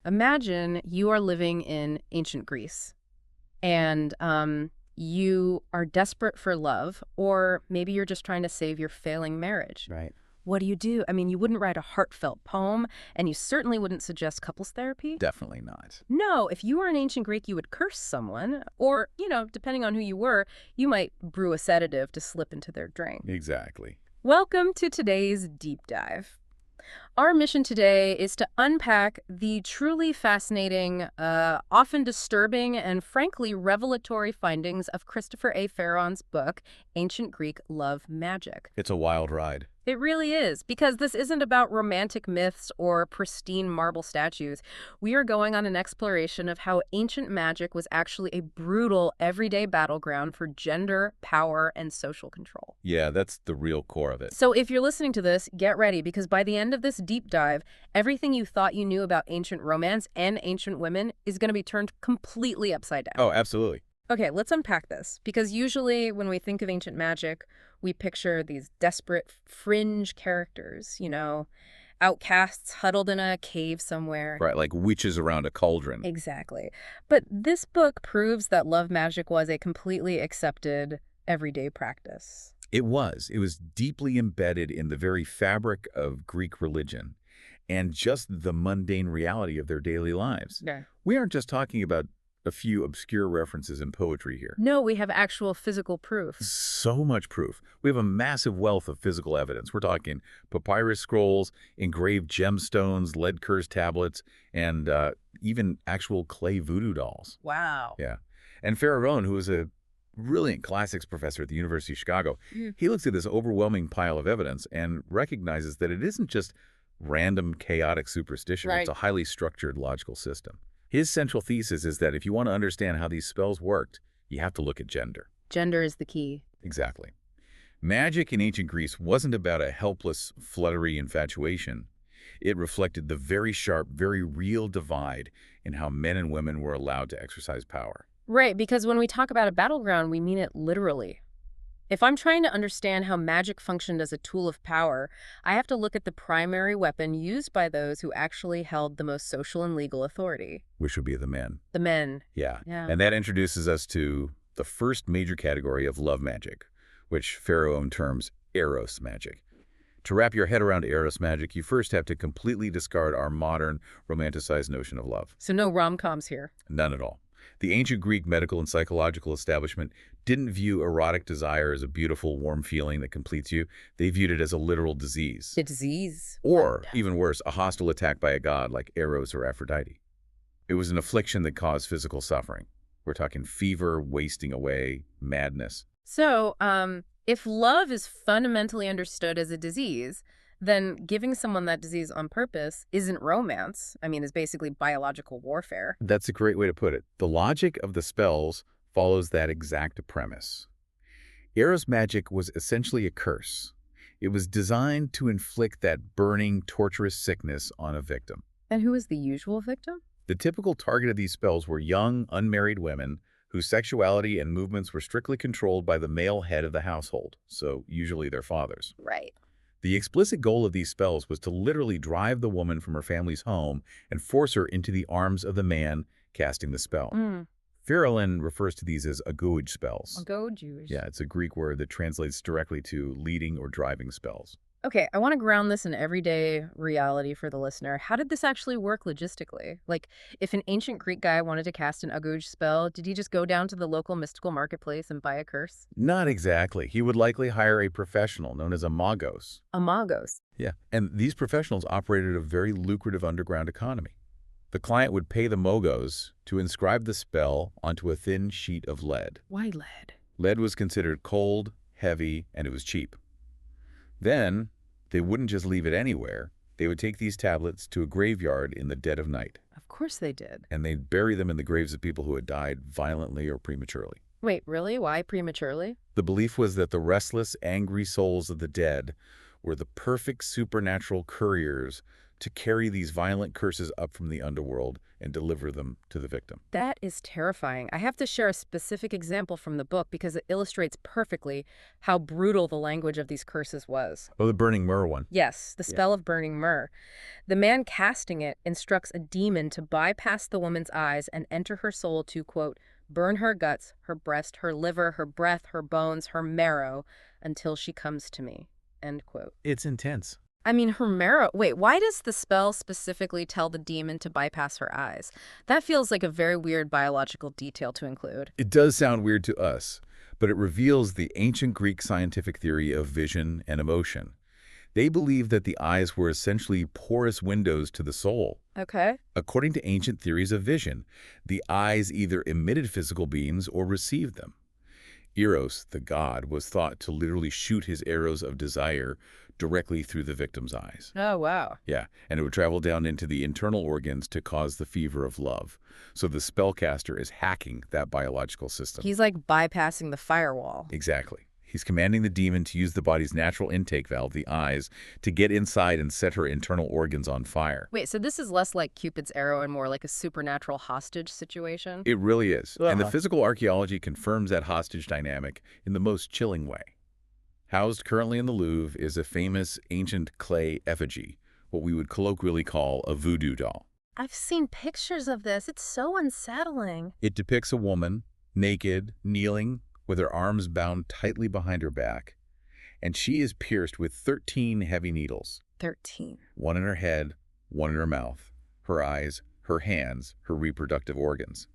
Imagine you are living in ancient Greece and you are desperate for love, or maybe you're just trying to save your failing marriage. Right. What do you do? I mean, you wouldn't write a heartfelt poem, and you certainly wouldn't suggest couples therapy. Definitely not. No, if you were an ancient Greek, you would curse someone, or, depending on who you were, you might brew a sedative to slip into their drink. Exactly. Welcome to today's deep dive. Our mission today is to unpack the truly fascinating, often disturbing, and frankly revelatory findings of Christopher A. Faraone's book, Ancient Greek Love Magic. It's a wild ride. It really is, because this isn't about romantic myths or pristine marble statues. We are going on an exploration of how ancient magic was actually a brutal, everyday battleground for gender, power, and social control. Yeah, that's the real core of it. So if you're listening to this, get ready, because by the end of this deep dive, everything you thought you knew about ancient romance and ancient women is going to be turned completely upside down. Oh, absolutely. Okay, let's unpack this, because usually when we think of ancient magic, we picture these desperate fringe characters, outcasts huddled in a cave somewhere. Right, like witches around a cauldron. Exactly. But this book proves that love magic was a completely accepted everyday practice. It was. It was deeply embedded in the very fabric of Greek religion and just the mundane reality of their daily lives. Yeah. We aren't just talking about a few obscure references in poetry here. No, we have actual physical proof. So much proof. We have a massive wealth of physical evidence. We're talking papyrus scrolls, engraved gemstones, lead curse tablets, and even actual clay voodoo dolls. Wow. Yeah. And Faraone, who was a brilliant classics professor at the University of Chicago, he looks at this overwhelming pile of evidence and recognizes that it isn't just random, chaotic superstition. Right. It's a highly structured logical system. His central thesis is that if you want to understand how these spells worked, you have to look at gender. Gender is the key. Exactly. Magic in ancient Greece wasn't about a helpless, fluttery infatuation. It reflected the very sharp, very real divide in how men and women were allowed to exercise power. Right, because when we talk about a battleground, we mean it literally. If I'm trying to understand how magic functioned as a tool of power, I have to look at the primary weapon used by those who actually held the most social and legal authority. Which would be the men. The men. Yeah. Yeah. And that introduces us to the first major category of love magic, which Faraone terms Eros magic. To wrap your head around Eros magic, you first have to completely discard our modern, romanticized notion of love. So no rom-coms here. None at all. The ancient Greek medical and psychological establishment didn't view erotic desire as a beautiful, warm feeling that completes you. They viewed it as a literal disease. The disease. Or, even worse, a hostile attack by a god like Eros or Aphrodite. It was an affliction that caused physical suffering. We're talking fever, wasting away, madness. So, if love is fundamentally understood as a disease, then giving someone that disease on purpose isn't romance. I mean, it's basically biological warfare. That's a great way to put it. The logic of the spells follows that exact premise. Eros magic was essentially a curse. It was designed to inflict that burning, torturous sickness on a victim. And who is the usual victim? The typical target of these spells were young, unmarried women whose sexuality and movements were strictly controlled by the male head of the household, so usually their fathers. Right. The explicit goal of these spells was to literally drive the woman from her family's home and force her into the arms of the man casting the spell. Faraone refers to these as agouge spells. Agouge. Yeah, it's a Greek word that translates directly to leading or driving spells. Okay, I want to ground this in everyday reality for the listener. How did this actually work logistically? Like, if an ancient Greek guy wanted to cast an agouge spell, did he just go down to the local mystical marketplace and buy a curse? Not exactly. He would likely hire a professional known as a magos. A magos. Yeah, and these professionals operated a very lucrative underground economy. The client would pay the mogos to inscribe the spell onto a thin sheet of lead. Why lead? Lead was considered cold, heavy, and it was cheap. Then, they wouldn't just leave it anywhere. They would take these tablets to a graveyard in the dead of night. Of course they did. And they'd bury them in the graves of people who had died violently or prematurely. Wait, really? Why prematurely? The belief was that the restless, angry souls of the dead were the perfect supernatural couriers to carry these violent curses up from the underworld and deliver them to the victim. That is terrifying. I have to share a specific example from the book because it illustrates perfectly how brutal the language of these curses was. Oh, the burning myrrh one. Yes, the spell of burning myrrh. The man casting it instructs a demon to bypass the woman's eyes and enter her soul to, quote, burn her guts, her breast, her liver, her breath, her bones, her marrow, until she comes to me, end quote. It's intense. I mean, her marrow. Wait, why does the spell specifically tell the demon to bypass her eyes? That feels like a very weird biological detail to include. It does sound weird to us, but it reveals the ancient Greek scientific theory of vision and emotion. They believed that the eyes were essentially porous windows to the soul. Okay. According to ancient theories of vision, the eyes either emitted physical beams or received them. Eros, the god, was thought to literally shoot his arrows of desire directly through the victim's eyes. Oh, wow. Yeah, and it would travel down into the internal organs to cause the fever of love. So the spellcaster is hacking that biological system. He's like bypassing the firewall. Exactly. He's commanding the demon to use the body's natural intake valve, the eyes, to get inside and set her internal organs on fire. Wait, so this is less like Cupid's arrow and more like a supernatural hostage situation? It really is. And the physical archaeology confirms that hostage dynamic in the most chilling way. Housed currently in the Louvre is a famous ancient clay effigy, what we would colloquially call a voodoo doll. I've seen pictures of this. It's so unsettling. It depicts a woman, naked, kneeling, with her arms bound tightly behind her back, and she is pierced with 13 heavy needles. 13. One in her head, one in her mouth, her eyes, her hands, her reproductive organs.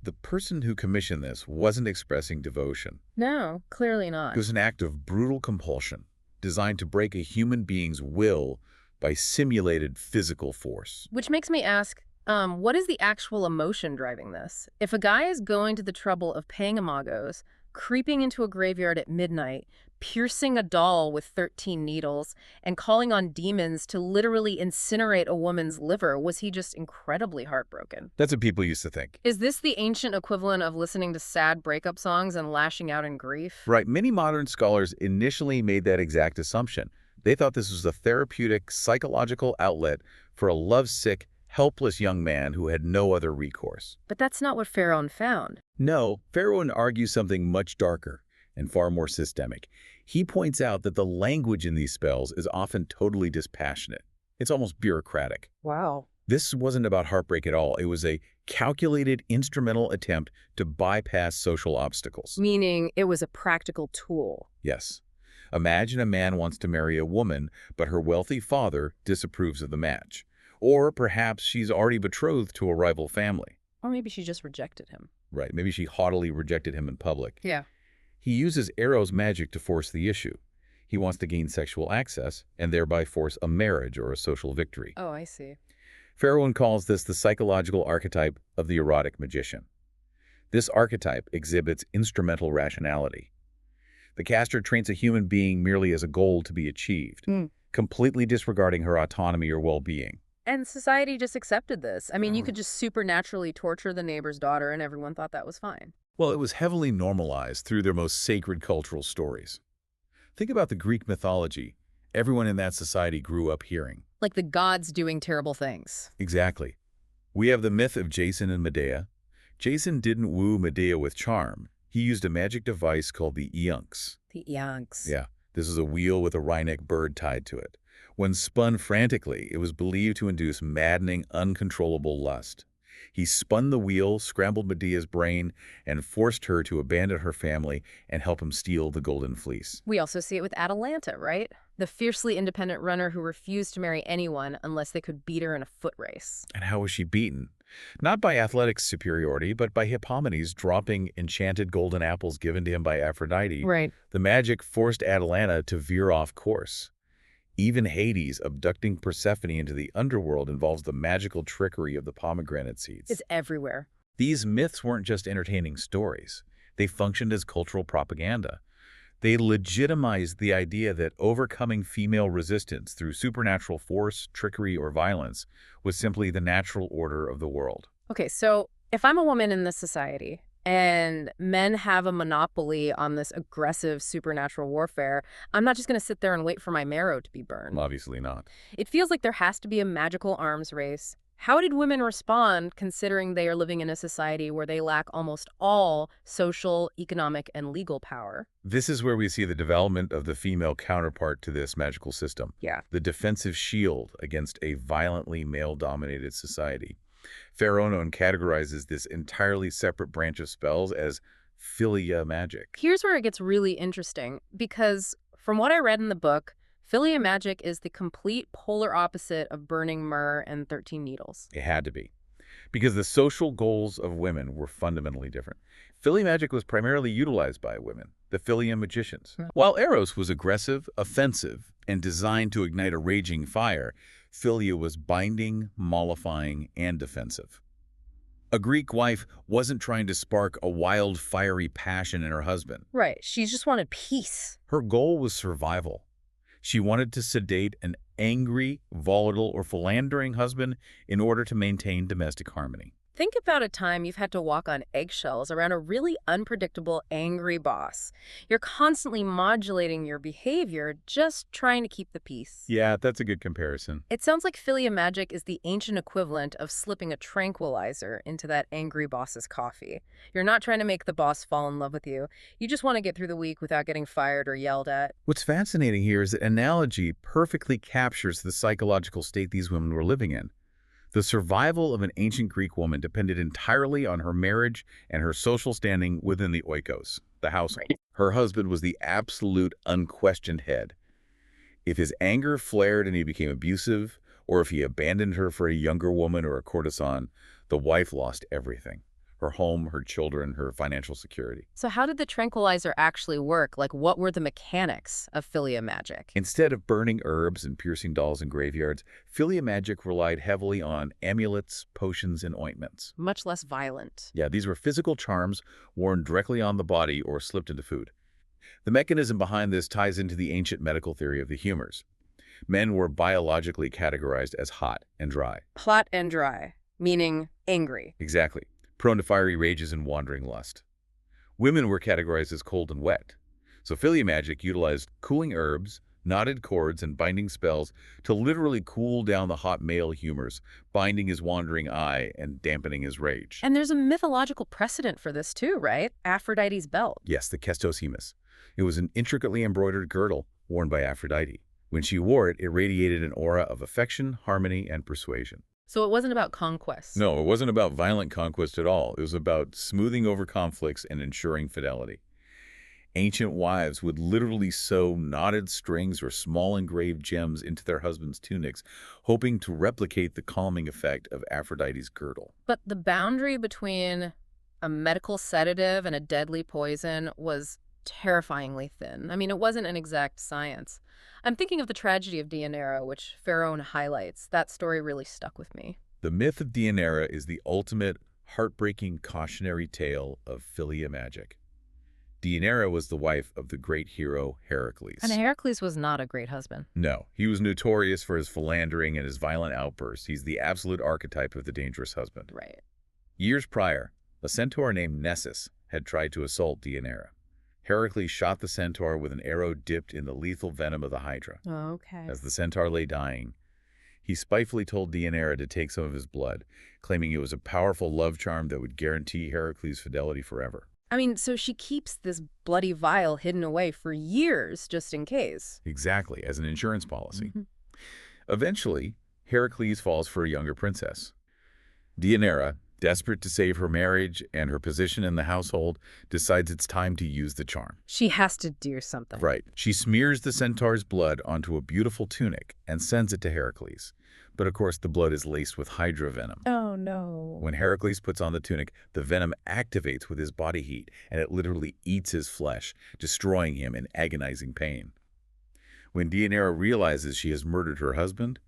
The person who commissioned this wasn't expressing devotion. No, clearly not. It was an act of brutal compulsion, designed to break a human being's will by simulated physical force. Which makes me ask, what is the actual emotion driving this? If a guy is going to the trouble of paying imagos, creeping into a graveyard at midnight, piercing a doll with 13 needles, and calling on demons to literally incinerate a woman's liver, was he just incredibly heartbroken? That's what people used to think. Is this the ancient equivalent of listening to sad breakup songs and lashing out in grief? Right. Many modern scholars initially made that exact assumption. They thought this was a therapeutic, psychological outlet for a lovesick, helpless young man who had no other recourse. But that's not what Faraone found. No, Faraone argues something much darker and far more systemic. He points out that the language in these spells is often totally dispassionate. It's almost bureaucratic. Wow. This wasn't about heartbreak at all. It was a calculated, instrumental attempt to bypass social obstacles. Meaning it was a practical tool. Yes. Imagine a man wants to marry a woman, but her wealthy father disapproves of the match. Or perhaps she's already betrothed to a rival family. Or maybe she just rejected him. Right, maybe she haughtily rejected him in public. Yeah. He uses Eros magic to force the issue. He wants to gain sexual access and thereby force a marriage or a social victory. Oh, I see. Faraone calls this the psychological archetype of the erotic magician. This archetype exhibits instrumental rationality. The caster trains a human being merely as a goal to be achieved, completely disregarding her autonomy or well-being. And society just accepted this. I mean, you could just supernaturally torture the neighbor's daughter and everyone thought that was fine. Well, it was heavily normalized through their most sacred cultural stories. Think about the Greek mythology everyone in that society grew up hearing. Like the gods doing terrible things. Exactly. We have the myth of Jason and Medea. Jason didn't woo Medea with charm. He used a magic device called the eunx. The eunx. Yeah, this is a wheel with a wryneck bird tied to it. When spun frantically, it was believed to induce maddening, uncontrollable lust. He spun the wheel, scrambled Medea's brain, and forced her to abandon her family and help him steal the golden fleece. We also see it with Atalanta, right? The fiercely independent runner who refused to marry anyone unless they could beat her in a foot race. And how was she beaten? Not by athletic superiority, but by Hippomenes dropping enchanted golden apples given to him by Aphrodite. Right. The magic forced Atalanta to veer off course. Even Hades abducting Persephone into the underworld involves the magical trickery of the pomegranate seeds. It's everywhere. These myths weren't just entertaining stories. They functioned as cultural propaganda. They legitimized the idea that overcoming female resistance through supernatural force, trickery, or violence was simply the natural order of the world. Okay, so if I'm a woman in this society, and men have a monopoly on this aggressive supernatural warfare, I'm not just going to sit there and wait for my marrow to be burned. Obviously not. It feels like there has to be a magical arms race. How did women respond considering they are living in a society where they lack almost all social, economic, and legal power? This is where we see the development of the female counterpart to this magical system, Yeah. the defensive shield against a violently male-dominated society. Faraone categorizes this entirely separate branch of spells as philia magic. Here's where it gets really interesting, because from what I read in the book, philia magic is the complete polar opposite of burning myrrh and 13 needles. It had to be, because the social goals of women were fundamentally different. Philia magic was primarily utilized by women, the philia magicians. While Eros was aggressive, offensive, and designed to ignite a raging fire, philia was binding, mollifying, and defensive. A Greek wife wasn't trying to spark a wild, fiery passion in her husband. Right. She just wanted peace. Her goal was survival. She wanted to sedate an angry, volatile, or philandering husband in order to maintain domestic harmony. Think about a time you've had to walk on eggshells around a really unpredictable, angry boss. You're constantly modulating your behavior, just trying to keep the peace. Yeah, that's a good comparison. It sounds like philia magic is the ancient equivalent of slipping a tranquilizer into that angry boss's coffee. You're not trying to make the boss fall in love with you. You just want to get through the week without getting fired or yelled at. What's fascinating here is that analogy perfectly captures the psychological state these women were living in. The survival of an ancient Greek woman depended entirely on her marriage and her social standing within the oikos, the household. Right. Her husband was the absolute, unquestioned head. If his anger flared and he became abusive, or if he abandoned her for a younger woman or a courtesan, the wife lost everything. Her home, her children, her financial security. So how did the tranquilizer actually work? Like, what were the mechanics of philia magic? Instead of burning herbs and piercing dolls in graveyards, philia magic relied heavily on amulets, potions, and ointments. Much less violent. Yeah, these were physical charms worn directly on the body or slipped into food. The mechanism behind this ties into the ancient medical theory of the humors. Men were biologically categorized as hot and dry. Hot and dry, meaning angry. Exactly. Prone to fiery rages and wandering lust. Women were categorized as cold and wet. So philia magic utilized cooling herbs, knotted cords, and binding spells to literally cool down the hot male humors, binding his wandering eye and dampening his rage. And there's a mythological precedent for this too, right? Aphrodite's belt. Yes, the kestos hemus. It was an intricately embroidered girdle worn by Aphrodite. When she wore it, it radiated an aura of affection, harmony, and persuasion. So it wasn't about conquest. No, it wasn't about violent conquest at all. It was about smoothing over conflicts and ensuring fidelity. Ancient wives would literally sew knotted strings or small engraved gems into their husbands' tunics, hoping to replicate the calming effect of Aphrodite's girdle. But the boundary between a medical sedative and a deadly poison was terrifyingly thin. I mean, it wasn't an exact science. I'm thinking of the tragedy of Deianira, which Faraone highlights. That story really stuck with me. The myth of Deianira is the ultimate, heartbreaking cautionary tale of philia magic. Deianira was the wife of the great hero Heracles. And Heracles was not a great husband. No, he was notorious for his philandering and his violent outbursts. He's the absolute archetype of the dangerous husband. Right. Years prior, a centaur named Nessus had tried to assault Deianira. Heracles shot the centaur with an arrow dipped in the lethal venom of the hydra. Okay. As the centaur lay dying, he spitefully told Deianira to take some of his blood, claiming it was a powerful love charm that would guarantee Heracles' fidelity forever. I mean, so she keeps this bloody vial hidden away for years, just in case. Exactly, as an insurance policy. Mm-hmm. Eventually, Heracles falls for a younger princess. Deianira, desperate to save her marriage and her position in the household, decides it's time to use the charm. She has to do something. Right. She smears the centaur's blood onto a beautiful tunic and sends it to Heracles. But of course, the blood is laced with hydra venom. Oh, no. When Heracles puts on the tunic, the venom activates with his body heat, and it literally eats his flesh, destroying him in agonizing pain. When Deianira realizes she has murdered her husband,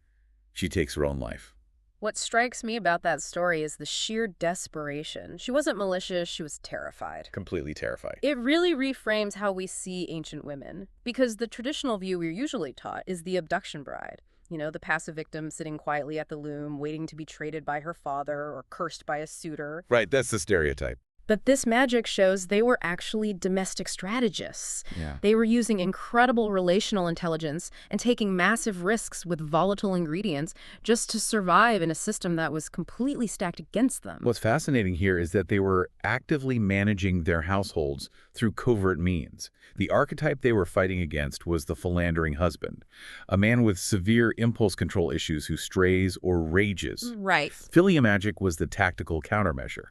she takes her own life. What strikes me about that story is the sheer desperation. She wasn't malicious, she was terrified. Completely terrified. It really reframes how we see ancient women, because the traditional view we're usually taught is the abduction bride. You know, the passive victim sitting quietly at the loom, waiting to be traded by her father or cursed by a suitor. Right, that's the stereotype. But this magic shows they were actually domestic strategists. Yeah. They were using incredible relational intelligence and taking massive risks with volatile ingredients just to survive in a system that was completely stacked against them. What's fascinating here is that they were actively managing their households through covert means. The archetype they were fighting against was the philandering husband, a man with severe impulse control issues who strays or rages. Right. Philia magic was the tactical countermeasure.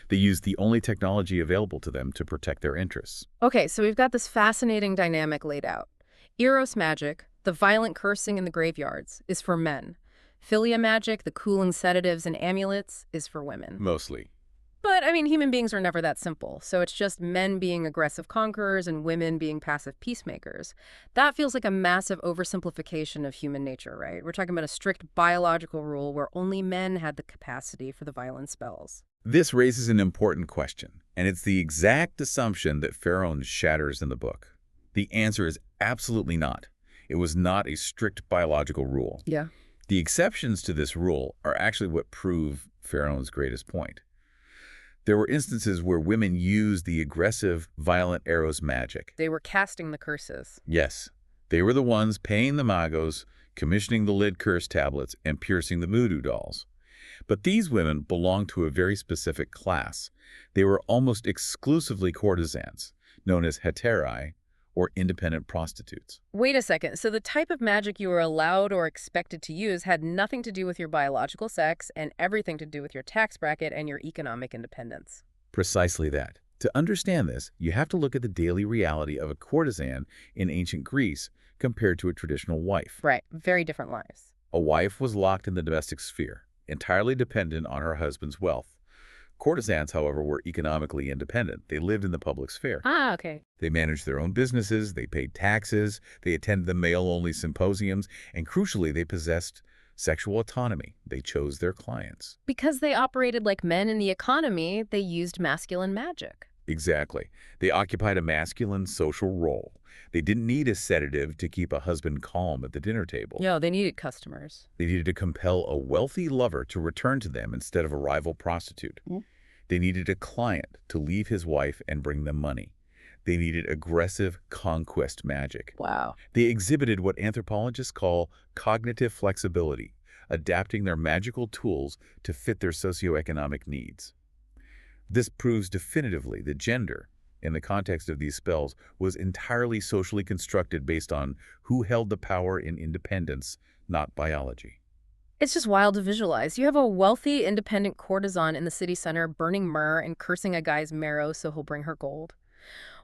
They used the only technology available to them to protect their interests. Okay, so we've got this fascinating dynamic laid out. Eros magic, the violent cursing in the graveyards, is for men. Philia magic, the cooling sedatives and amulets, is for women. Mostly. But, I mean, human beings are never that simple, so it's just men being aggressive conquerors and women being passive peacemakers. That feels like a massive oversimplification of human nature, right? We're talking about a strict biological rule where only men had the capacity for the violent spells. This raises an important question, and it's the exact assumption that Faraone shatters in the book. The answer is absolutely not. It was not a strict biological rule. Yeah. The exceptions to this rule are actually what prove Faraone's greatest point. There were instances where women used the aggressive, violent Eros magic. They were casting the curses. Yes, they were the ones paying the magos, commissioning the lid curse tablets, and piercing the voodoo dolls. But these women belonged to a very specific class. They were almost exclusively courtesans, known as heterae, or independent prostitutes. Wait a second. So the type of magic you were allowed or expected to use had nothing to do with your biological sex and everything to do with your tax bracket and your economic independence. Precisely that. To understand this, you have to look at the daily reality of a courtesan in ancient Greece compared to a traditional wife. Right. Very different lives. A wife was locked in the domestic sphere, entirely dependent on her husband's wealth. Courtesans, however, were economically independent. They lived in the public sphere. Ah, okay. They managed their own businesses, they paid taxes, they attended the male-only symposiums, and crucially, they possessed sexual autonomy. They chose their clients. Because they operated like men in the economy, they used masculine magic. Exactly. They occupied a masculine social role. They didn't need a sedative to keep a husband calm at the dinner table. No, they needed customers. They needed to compel a wealthy lover to return to them instead of a rival prostitute. Mm. They needed a client to leave his wife and bring them money. They needed aggressive conquest magic. Wow. They exhibited what anthropologists call cognitive flexibility, adapting their magical tools to fit their socioeconomic needs. This proves definitively that gender, in the context of these spells, was entirely socially constructed based on who held the power in independence, not biology. It's just wild to visualize. You have a wealthy, independent courtesan in the city center burning myrrh and cursing a guy's marrow so he'll bring her gold.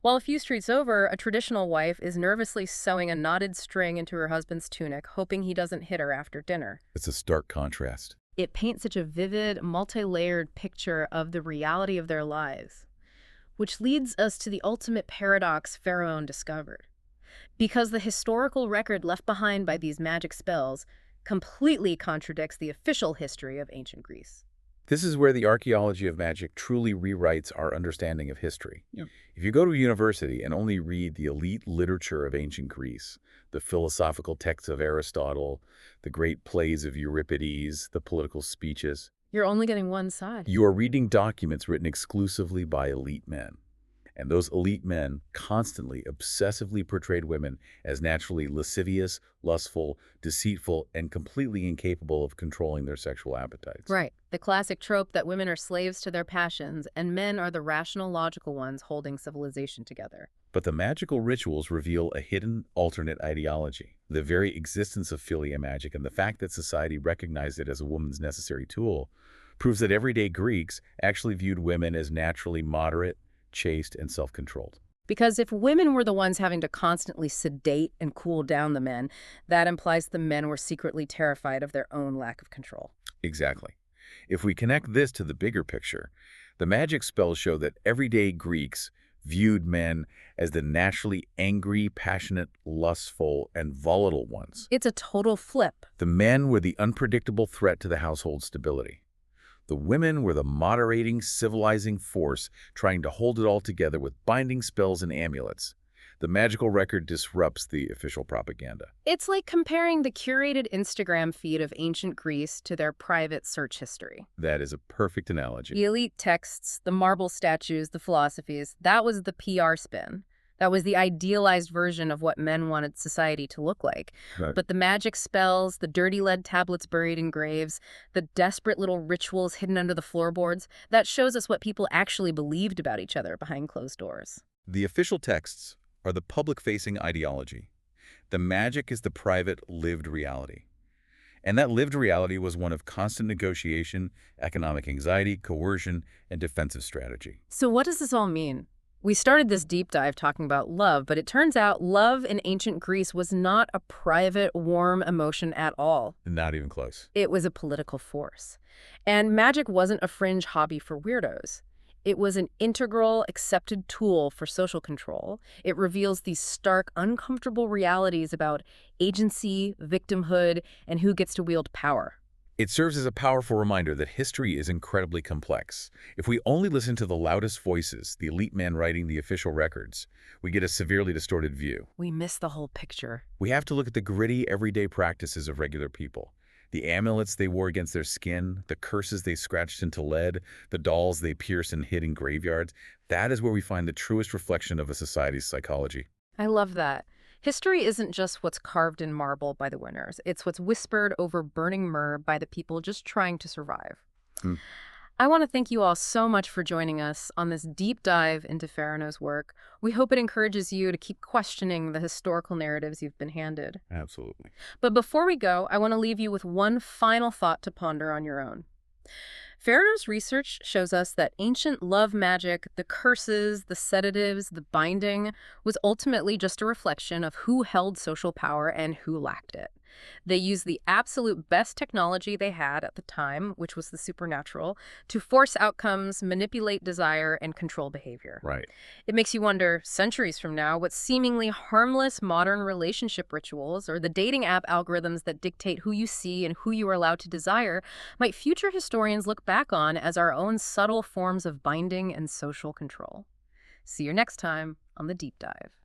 While a few streets over, a traditional wife is nervously sewing a knotted string into her husband's tunic, hoping he doesn't hit her after dinner. It's a stark contrast. It paints such a vivid, multi-layered picture of the reality of their lives, which leads us to the ultimate paradox Faraone discovered. Because the historical record left behind by these magic spells completely contradicts the official history of ancient Greece. This is where the archaeology of magic truly rewrites our understanding of history. Yeah. If you go to a university and only read the elite literature of ancient Greece, the philosophical texts of Aristotle, the great plays of Euripides, the political speeches, You're only getting one side. you are reading documents written exclusively by elite men. And those elite men constantly, obsessively portrayed women as naturally lascivious, lustful, deceitful, and completely incapable of controlling their sexual appetites. Right. The classic trope that women are slaves to their passions and men are the rational, logical ones holding civilization together. But the magical rituals reveal a hidden, alternate ideology. The very existence of philia magic and the fact that society recognized it as a woman's necessary tool proves that everyday Greeks actually viewed women as naturally moderate, chaste, and self-controlled. Because if women were the ones having to constantly sedate and cool down the men, that implies the men were secretly terrified of their own lack of control. Exactly. If we connect this to the bigger picture, the magic spells show that everyday Greeks viewed men as the naturally angry, passionate, lustful, and volatile ones. It's a total flip. The men were the unpredictable threat to the household stability. The women were the moderating, civilizing force trying to hold it all together with binding spells and amulets. The magical record disrupts the official propaganda. It's like comparing the curated Instagram feed of ancient Greece to their private search history. That is a perfect analogy. The elite texts, the marble statues, the philosophies, that was the PR spin. That was the idealized version of what men wanted society to look like. Right. But the magic spells, the dirty lead tablets buried in graves, the desperate little rituals hidden under the floorboards, that shows us what people actually believed about each other behind closed doors. The official texts are the public-facing ideology. The magic is the private, lived reality. And that lived reality was one of constant negotiation, economic anxiety, coercion, and defensive strategy. So what does this all mean? We started this deep dive talking about love, but it turns out love in ancient Greece was not a private, warm emotion at all. Not even close. It was a political force. And magic wasn't a fringe hobby for weirdos. It was an integral, accepted tool for social control. It reveals these stark, uncomfortable realities about agency, victimhood, and who gets to wield power. It serves as a powerful reminder that history is incredibly complex. If we only listen to the loudest voices, the elite men writing the official records, we get a severely distorted view. We miss the whole picture. We have to look at the gritty, everyday practices of regular people. The amulets they wore against their skin, the curses they scratched into lead, the dolls they pierced and hid in graveyards. That is where we find the truest reflection of a society's psychology. I love that. History isn't just what's carved in marble by the winners. It's what's whispered over burning myrrh by the people just trying to survive. Hmm. I want to thank you all so much for joining us on this deep dive into Faraone's work. We hope it encourages you to keep questioning the historical narratives you've been handed. Absolutely. But before we go, I want to leave you with one final thought to ponder on your own. Faraone's research shows us that ancient love magic, the curses, the sedatives, the binding, was ultimately just a reflection of who held social power and who lacked it. They used the absolute best technology they had at the time, which was the supernatural, to force outcomes, manipulate desire, and control behavior. Right. It makes you wonder, centuries from now, what seemingly harmless modern relationship rituals or the dating app algorithms that dictate who you see and who you are allowed to desire might future historians look back on as our own subtle forms of binding and social control. See you next time on The Deep Dive.